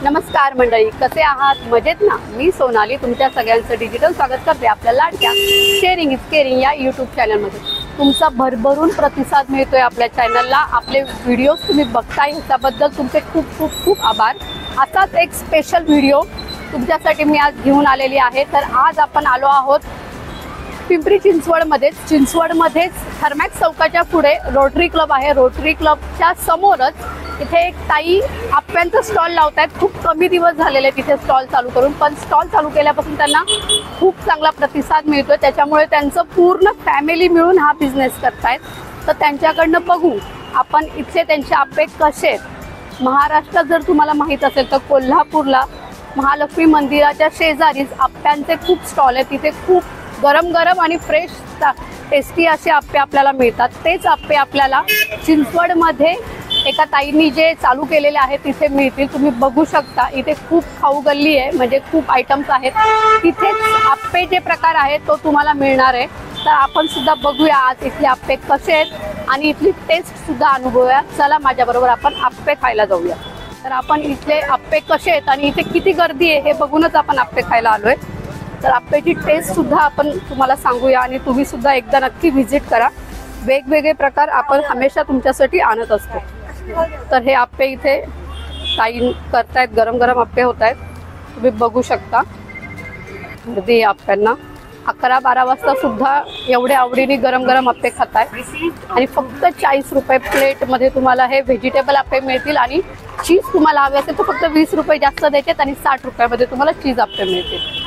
नमस्कार मंडळी, कसे आहात? मजेत ना? मी सोनाली तुमच्या सगळ्यांचं डिजिटल स्वागत करते आपल्या लाडक्या शेअरिंग इज केअरिंग या यूट्यूब चॅनलमध्ये. तुमचा भरभरून प्रतिसाद मिळतोय आपल्या चॅनलला. आपले व्हिडिओज तुम्ही बघताय ह्याच्याबद्दल तुमचे खूप खूप खूप आभार. असाच एक स्पेशल व्हिडिओ तुमच्यासाठी मी आज घेऊन आलेली आहे. तर आज आपण आलो आहोत पिंपरी चिंचवडमध्येच थर्मॅक्स चौकाच्या पुढे रोटरी क्लब आहे. रोटरी क्लबच्या समोरच इथे एक ताई आप्यांचा स्टॉल लावतायत. खूप कमी दिवस झालेले तिथे स्टॉल चालू करून, पण स्टॉल चालू केल्यापासून त्यांना खूप चांगला प्रतिसाद मिळतोय. त्याच्यामुळे त्यांचं पूर्ण फॅमिली मिळून हा बिझनेस करतायत. तर त्यांच्याकडनं बघू आपण इथले त्यांचे आप्पे कसे आहेत. महाराष्ट्रात जर तुम्हाला माहीत असेल तर कोल्हापूरला महालक्ष्मी मंदिराच्या शेजारीच आप्यांचे खूप स्टॉल आहेत. तिथे खूप गरम गरम आणि फ्रेश टेस्टी असे आप्पे आपल्याला मिळतात. तेच आप्पे आपल्याला चिंचवडमध्ये एका ताईंनी जे चालू केलेले आहेत तिथे मिळतील. तुम्ही बघू शकता इथे खूप खाऊ गल्ली आहे, म्हणजे खूप आयटम्स आहेत. तिथेच आप्पे जे प्रकार आहेत तो तुम्हाला मिळणार आहे. तर आपण सुद्धा बघूया आज इथले आप्पे कसे आहेत आणि इथली टेस्ट सुद्धा अनुभवूया. चला माझ्याबरोबर आपण आप्पे खायला जाऊया. तर आपण इथले आप्पे कसे आहेत आणि इथे किती गर्दी आहे हे बघूनच आपण आप्पे खायला आलोय. तर आप्पेची टेस्ट सुद्धा आपण तुम्हाला सांगूया आणि तुम्ही सुद्धा एकदा नक्की व्हिजिट करा. वेगवेगळे प्रकार आपण हमेशा तुमच्यासाठी आणत असतो. तर हे आप्पे इथे ताई करतायत, गरम गरम आप्पे होत आहेत. तुम्ही बघू शकता गर्दी आप्प्यांना. 11-12 वाजता सुद्धा एवढे आवडीने गरम गरम आप्पे खाताय. आणि फक्त 40 रुपये प्लेटमध्ये तुम्हाला हे व्हेजिटेबल आप्पे मिळतील. आणि चीज तुम्हाला हवे असेल तर फक्त 20 रुपये जास्त द्यायचे आणि 60 रुपयामध्ये तुम्हाला चीज आप्पे मिळतील.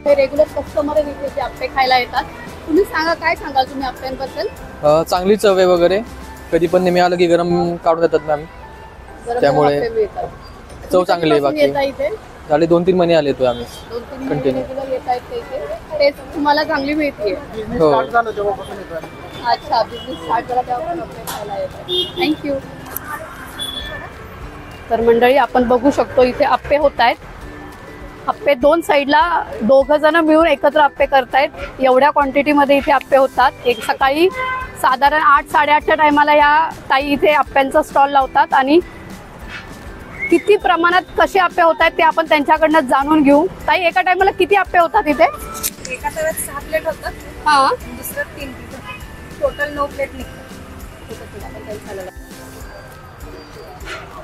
हे रेग्युलर कस्टमर इथे जे आप्पे खायला येतात. तुम्ही सांगा, काय सांगाल तुम्ही आप्प्यांबद्दल? चांगली चव आहे वगैरे. कधी पण नेहमी आलं की गरम काढून देतात मॅम, त्यामुळे चव चांगली आहे. बाकी झाले 2-3 महिने आले तो आम्ही कंटिन्यू येत आहेत. टेस्ट तुम्हाला चांगली मिळते. हो. अच्छा, बिझनेस स्टार्ट झाला तेव्हा आप्पे खायला येतात. थँक्यू. तर मंडळी आपण बघू शकतो इथे आप्पे होत आहेत. आप्पे 2 साईडला 2 जण मिळून एकत्र आप्पे करतायत. एवढ्या क्वांटिटीमध्ये इथे आप्पे होतात. एक सकाळी साधारण 8-8:30च्या टायमाला या ताई इथे आप्प्यांचा स्टॉल लावतात. आणि किती प्रमाणात कसे आप्पे होत आहेत ते आपण त्यांच्याकडनं जाणून घेऊ. ताई, एका टायमाला किती आप्पे होतात इथे? एका ताव्यात 6 प्लेट होतात. हां, दुसरं 3 प्लेट, टोटल 9 प्लेट निघतात.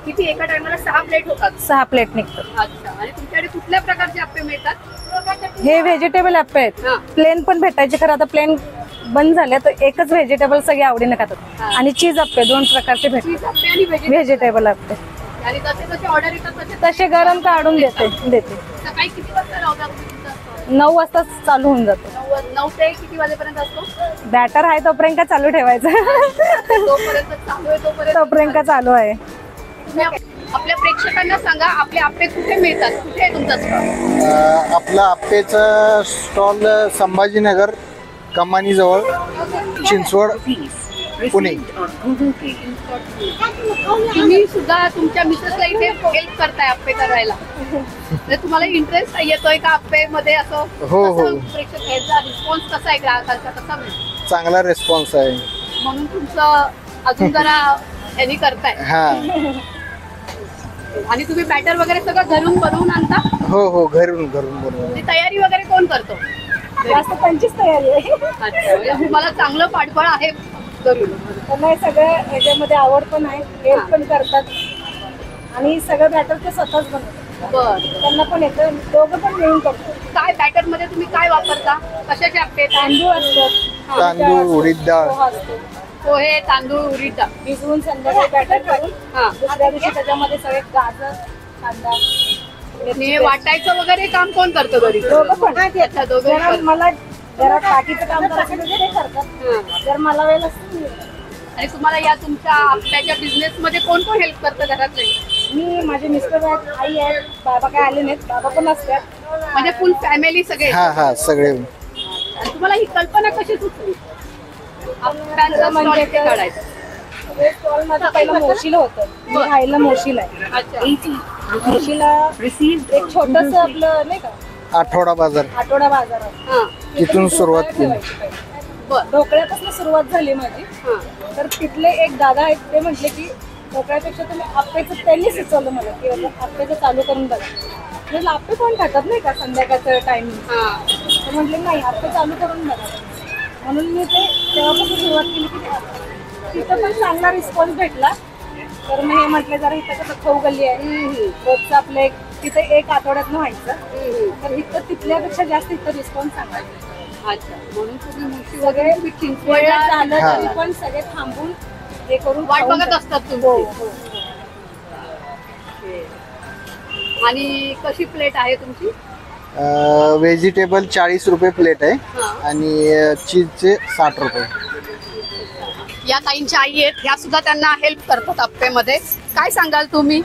किती एका टायमाला 6 प्लेट होतात? 6 प्लेट निघतात. अच्छा. आणि तुमच्याकडे कुठल्या प्रकारचे आप्पे मिळतात? हे व्हेजिटेबल आप्पे आहेत. हां. प्लेन पण भेटायचे, खरं आता प्लेन बंद झाले तर एकच व्हेजिटेबल सगळे आवडीने खातात. आणि चीज आप्पे 2 प्रकारचे चीज भेटतात. आप्पे आणि व्हेजिटेबल आप्पे आणि जसे ऑर्डर येतात तसे गरम काढून देते. सकाळी किती वाजता लावता तुम्ही तुमचा स्टॉल? 9 वाजता चालू होऊन जातो. 9 ते किती वाजेपर्यंत असतो? बॅटर आहे तोपर्यंत चालू ठेवायचं. जोपर्यंत चालू आहे तोपर्यंत चालू आहे. तुम्ही आपल्या प्रेक्षकांना सांगा, आपले आप्पे कुठे मिळतात? कुठे आहे तुमचा स्टॉल? आपला आप्पेचा स्टॉल संभाजीनगर कमानीजवळ, चिंचवड, पुणे. तुम्ही सुद्धा तुमच्या मिसेसला इथे हेल्प करताय आप्पे करायला. तर तुम्हाला इंटरेस्ट येतोय का आप्पे मध्ये? असं हो हो. प्रेक्षक याचा रिस्पॉन्स कसा आहे ग्राहकांचा? कसा चांगला रिस्पॉन्स आहे म्हणून तुमचं अजून जरा यांनी करताय. हा. आणि तुम्ही बॅटर वगैरे सगळं घरून बनवून आणता? हो घरून बनवून. ती तयारी वगैरे कोण करतो? जास्त त्यांचीच तयारी आहे. अच्छा, म्हणजे तुम्हाला चांगलं पाठबळ आहे घरून. त्यांना हे सगळं याच्यामध्ये आवड पण आहे, हेल्प पण करतात आणि सगळं बॅटर ते स्वतःच बनवतात. बरं, त्यांना पण येतं, दोघं पण मिळून करतो. काय बॅटर मध्ये तुम्ही काय वापरता? कशाचे आपले तांदूळ असतात, तांदूळ, उडीद डाळ. पोहा असतो. पोहे, तांदूळ, उडीद डाळ. भिजवून संध्याकाळी बॅटर करून हा. दुसऱ्या दिवशी त्याच्यामध्ये सगळे गाजर, कांदा, आणि हे वाटायचं वगैरे काम कोण करतं घरी? दोघं पण. अच्छा, दोघं जरा पण. मला जरा बाकीचं काम करायचं म्हणजे ते करतात. हा. जर मला वेळ असतो मी करते. आणि तुम्हाला या तुमच्या आपल्याच्या बिझनेस मध्ये कोण कोण हेल्प करतं घरातले? मी माझे मिस्टर आहेत, आई आहेत, बाबा काय आले नाहीत, बाबा पण असतात. म्हणजे फुल फॅमिली सगळे? हा सगळे. आणि तुम्हाला ही कल्पना कशी सुचली आपल्याचं म्हणजे stall ते काढायचं? हे स्टॉल माझं पहिलं मोशीला होतं. मी राहायला मोशीला आहे. अच्छा. मोशीला एक छोटस आपलं नाही का आठवडा बाजार. आठवडा बाजार आहे. हा. तिथून सुरुवात केली. बरं. ढोकळ्यापासून सुरुवात झाली माझी. हा. तर तिथले एक दादा आहेत, ते म्हटले की ढोकळ्यापेक्षा तुम्ही आप्पेचं, त्यांनी सुचवलं मला की बाबा आप्पेचं चालू करून बघा. म्हणजे आप्पे कोण खातात नाही का संध्याकाळचं टायमिंग. हा. तर म्हटले नाही आप्पे चालू करून बघा. म्हणून मी ते तेव्हापासून सुरुवात केली की तिथं पण चांगला रिस्पॉन्स भेटला. तर मग हे म्हटलं जरा इथं कसं खाऊ गल्ली आहे, रोजचं आपलं एक तिथे एक आठवड्यातनं व्हायचं, तर इथं तिथल्यापेक्षा जास्त इथं रिस्पॉन्स चांगला आहे. अच्छा, म्हणून तुम्ही मोठी सगळे वगैरे वेळ चिंचवडला झालं हा. तरी पण सगळे थांबून हे करून वाट खाऊन बघत जातात. असतात हो तुम्ही. हो. आणि कशी प्लेट आहे तुमची? व्हेजिटेबल 40 रुपये प्लेट आहे हा. आणि चीजचे 60 रुपये. या ताईंच्या आई आहेत, ह्या सुद्धा त्यांना हेल्प करतात आप्पेमध्ये. काय सांगाल तुम्ही?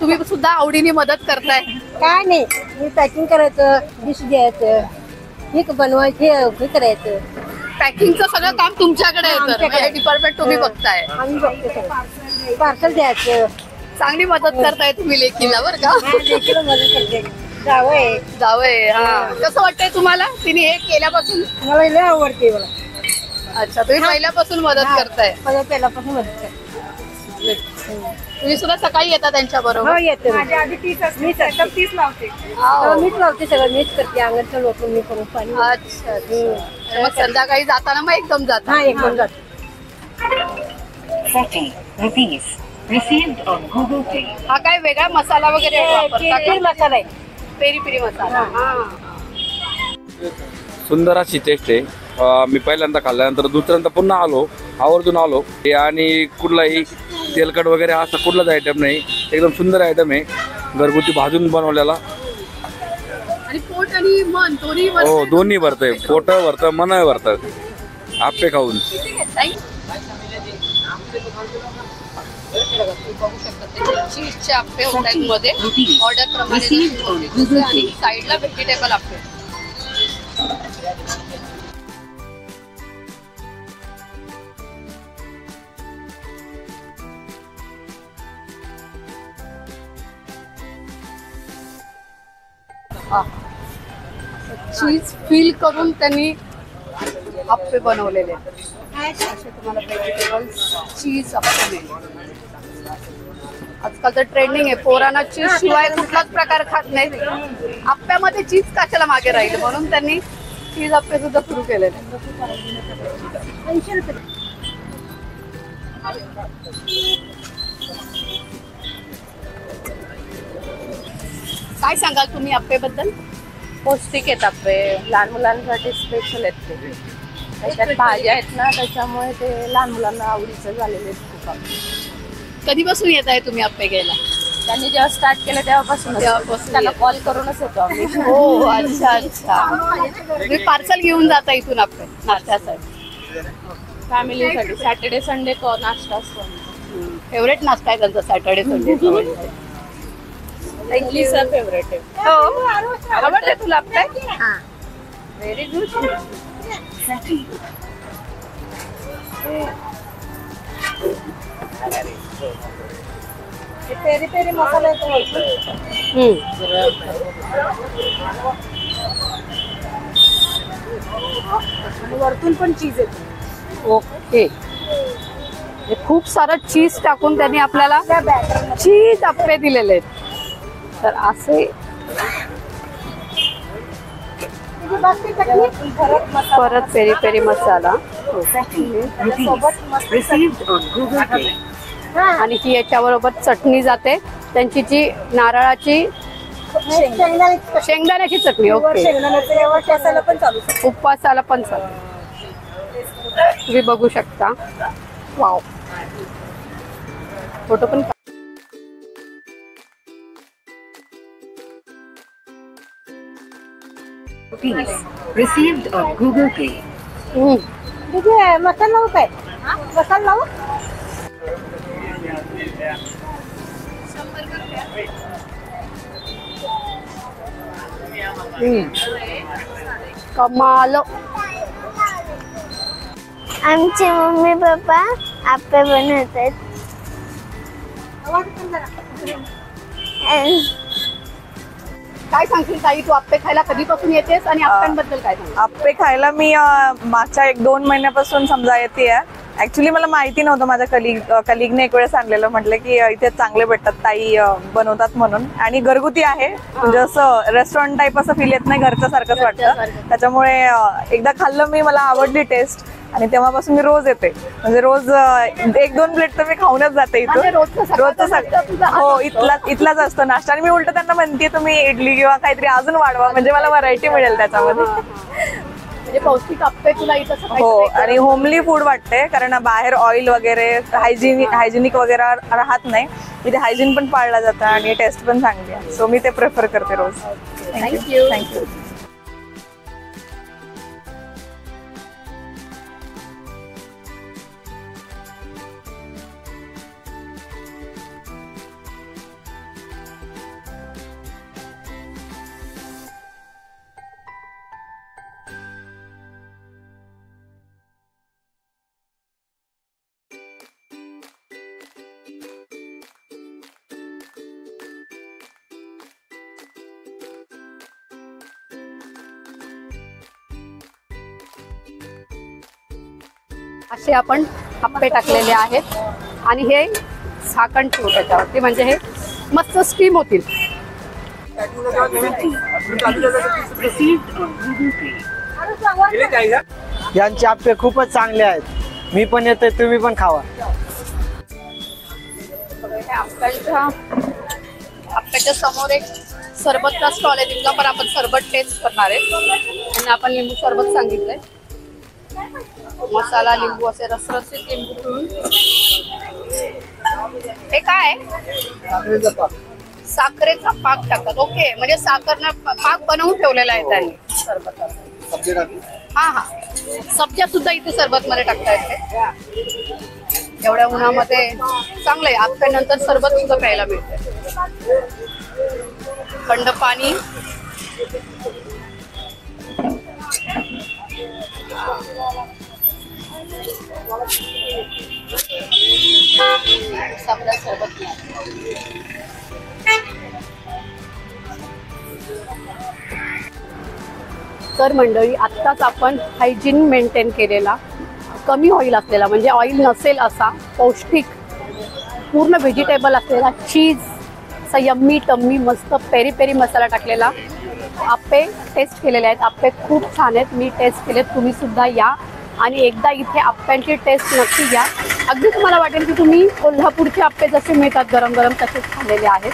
तुम्ही सुद्धा आवडीने मदत करताय? काय नाही, मी पॅकिंग करायचं, डिश घ्यायचं, हे बनवायचे, हे करायचं. पॅकिंगचं सगळं काम तुमच्याकडे आहे, तर आमच्याकडे. हे डिपार्टमेंट तुम्ही बघताय. आम्ही बघतो सगळं. पार्सल द्यायचं. चांगली मदत करताय तुम्ही लेकीला, बरं का? हा, लेकीला मदत करते. जावंय, जावय. हा, कसं वाटतंय तुम्हाला तिने हे केल्यापासून? मला लय आवडते मला. अच्छा, तुम्ही पहिल्यापासून मदत करताय. मला पहिल्यापासून मदत करते. तुम्ही सुद्धा सकाळी येता त्यांच्या हो बरोबर? येते मी. माझ्या आधी तीच असते, setup तीच लावते. हो, मीच लावते सगळं, मीच करते. अंगणचं लोटून मी करून पाणी. अच्छा, अच्छा. मग संध्याकाळी जाताना मग एकदम जाता? हा एकदम जाते. 40 rupees received on Google Pay. हा काय वेगळा मसाला वगैरे वापरता पेरी का? मसाला आहे. पेरी पेरी मसाला. हा. सुंदर अशी टेस्ट आहे. मी पहिल्यांदा खाल्ल्यानंतर दुसऱ्यांदा पुन्हा आलो, आवर्जून आलो. आणि कुठलाही तेलकट वगैरे असं कुठलाच आयटम नाही, एकदम सुंदर आयटम आहे, घरगुती भाजून बनवलेला. आणि पोट आणि मन दोन्ही हो, दोन्ही भरतंय, पोट भरतं, मन भरतं आप्पे खाऊन. चीजचे आप्पे होतात मध्ये ऑर्डर प्रमाणे आणि साईडला व्हेजिटेबल आप्पे. चीज फील करून त्यांनी आप्पे बनवलेले आहेत. असे तुम्हाला व्हेजिटेबल्स चीज आप्पे मिळेल. आजकाल तर ट्रेंडिंग आहे, पोरांना चीज शिवाय कुठलाच प्रकार खात नाही. आप्प्यामध्ये चीज कशाला मागे राहील, म्हणून त्यांनी चीज आप्पे सुद्धा सुरू केलेले. 80 रुपये. काय सांगाल तुम्ही आप्पेबद्दल? पौष्टिक आहेत आप्पे, लहान मुलांसाठी स्पेशल आहेत ते. त्याच्यात भाज्या आहेत ना, त्याच्यामुळे ते लहान मुलांना आवडीचं झालेले आहेत खूप आप्पे. कधीपासून येत आहे तुम्ही आप्पे घ्यायला? त्यांनी जेव्हा स्टार्ट केलं तेव्हापासून त्यांना कॉल करूनच येतो आम्ही. हो, अच्छा अच्छा. तुम्ही पार्सल घेऊन जाता इथून आप्पे नाश्त्यासाठी? फॅमिलीसाठी सॅटर्डे संडे नाश्ता असतो. फेवरेट नाश्ता आहे त्यांचा सॅटर्डे संडे. इडलीचा फेवरेट आहे. हो, आवडते तुला आप्पे? Very good. Peri peri masala येतो आणि वरतून पण चीज येतो. ओके. खूप सारं चीज टाकून त्यांनी आपल्याला चीज आप्पे दिलेले आहेत. तर असे परत peri peri masala Received on Google Pay. आणि ही याच्याबरोबर चटणी जाते त्यांची जी नारळाची शेंगदाण्याची चटणी. ओके, उपवासाला पण चालू शकतो. उपवासाला पण चालते. तुम्ही बघू शकता. वाव, फोटो पण Rupees. Received on Google Pay. ठीक आहे, मसाला लावू काय? मसाला लावू? कमाल. आमचे मम्मी पप्पा आप्पे बनवतात. काय सांगशील ताई, तू आप्पे खायला कधीपासून येतेस आणि आप्प्यांबद्दल काय सांग? आप्पे खायला मी मागच्या 1-2 महिन्यापासून समजा येते. ऍक्च्युली मला माहिती नव्हतं, माझ्या कलिगने एक वेळेस सांगलेलं, म्हटलं की इथे चांगले भेटतात, ताई बनवतात म्हणून. आणि घरगुती आहे, म्हणजे असं रेस्टॉरंट टाईप असं फील येत नाही, घरच्या सारखंच वाटतं. त्याच्यामुळे एकदा खाल्लं मी, मला आवडली टेस्ट आणि तेव्हापासून मी रोज येते. म्हणजे रोज 1-2 प्लेट तर मी खाऊनच जाते इथून. रोजचं हो, इथलाच असतो नाश्ता. आणि मी उलट त्यांना म्हणते तुम्ही इडली किंवा काहीतरी अजून वाढवा, म्हणजे मला व्हरायटी मिळेल त्याच्यामध्ये. म्हणजे पौष्टिक आप्पे तुला इथं हो, आणि होमली फूड वाटते, कारण बाहेर ऑइल वगैरे हायजिनिक वगैरे राहत नाही. इथे हायजीन पण पाळलं जातं आणि टेस्ट पण चांगली आहे. सो मी ते प्रेफर करते रोज. थँक्यू. थँक्यू. असे आपण आप्पे टाकलेले आहेत आणि हे झाकण ठेवू त्याच्यावरती, म्हणजे हे मस्त स्टीम होतील. Received on Google Pay. यांचे आप्पे खूपच चांगले आहेत. मी पण येतोय, तुम्ही पण खावा. आप्प्याच्या समोर एक सरबतचा स्टॉल आहे, तिथला पण आपण सरबत टेस्ट करणार आहे. आणि आपण लिंबू सरबत सांगितलंय, मसाला लिंबू असे रसरशीत लिंबू पिळून. हे काय, साखरेचा पाक टाकतात. ओके, म्हणजे साखर पाक बनवून ठेवलेला आहे त्यांनी सरबत. हा हा, सब्जा सुद्धा इथे सरबत मध्ये टाकता येते. एवढ्या उन्हामध्ये चांगलं आहे. आप्प्यानंतर सरबत सुद्धा प्यायला मिळते, थंड पाणी. तर मंडळी, आत्ताच आपण हायजीन मेंटेन केलेला, कमी ऑइल असलेला, म्हणजे ऑइल नसेल असा, पौष्टिक पूर्ण व्हेजिटेबल असलेला, चीज यम्मी टम्मी मस्त पेरी पेरी मसाला टाकलेला आप्पे टेस्ट केलेले आहेत. आप्पे खूप छान आहेत, मी टेस्ट केलेत. तुम्ही सुद्धा या आणि एकदा इथे आप्प्यांची टेस्ट नक्की घ्या. अगदी तुम्हाला वाटेल की तुम्ही कोल्हापूरचे आप्पे जसे मिळतात गरम गरम तसेच खाल्लेले आहेत.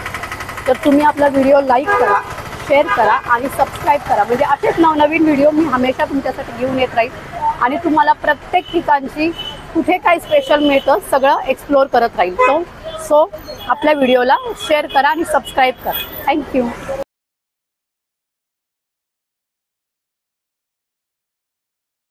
तर तुम्ही आपला व्हिडिओ लाईक करा, शेअर करा आणि सबस्क्राईब करा, म्हणजे असेच नवनवीन व्हिडिओ मी हमेशा तुमच्यासाठी घेऊन येत राहील आणि तुम्हाला प्रत्येक ठिकाणची कुठे काय स्पेशल मिळतं सगळं एक्सप्लोर करत राहील. सो आपल्या व्हिडिओला शेअर करा आणि सबस्क्राईब करा. थँक्यू.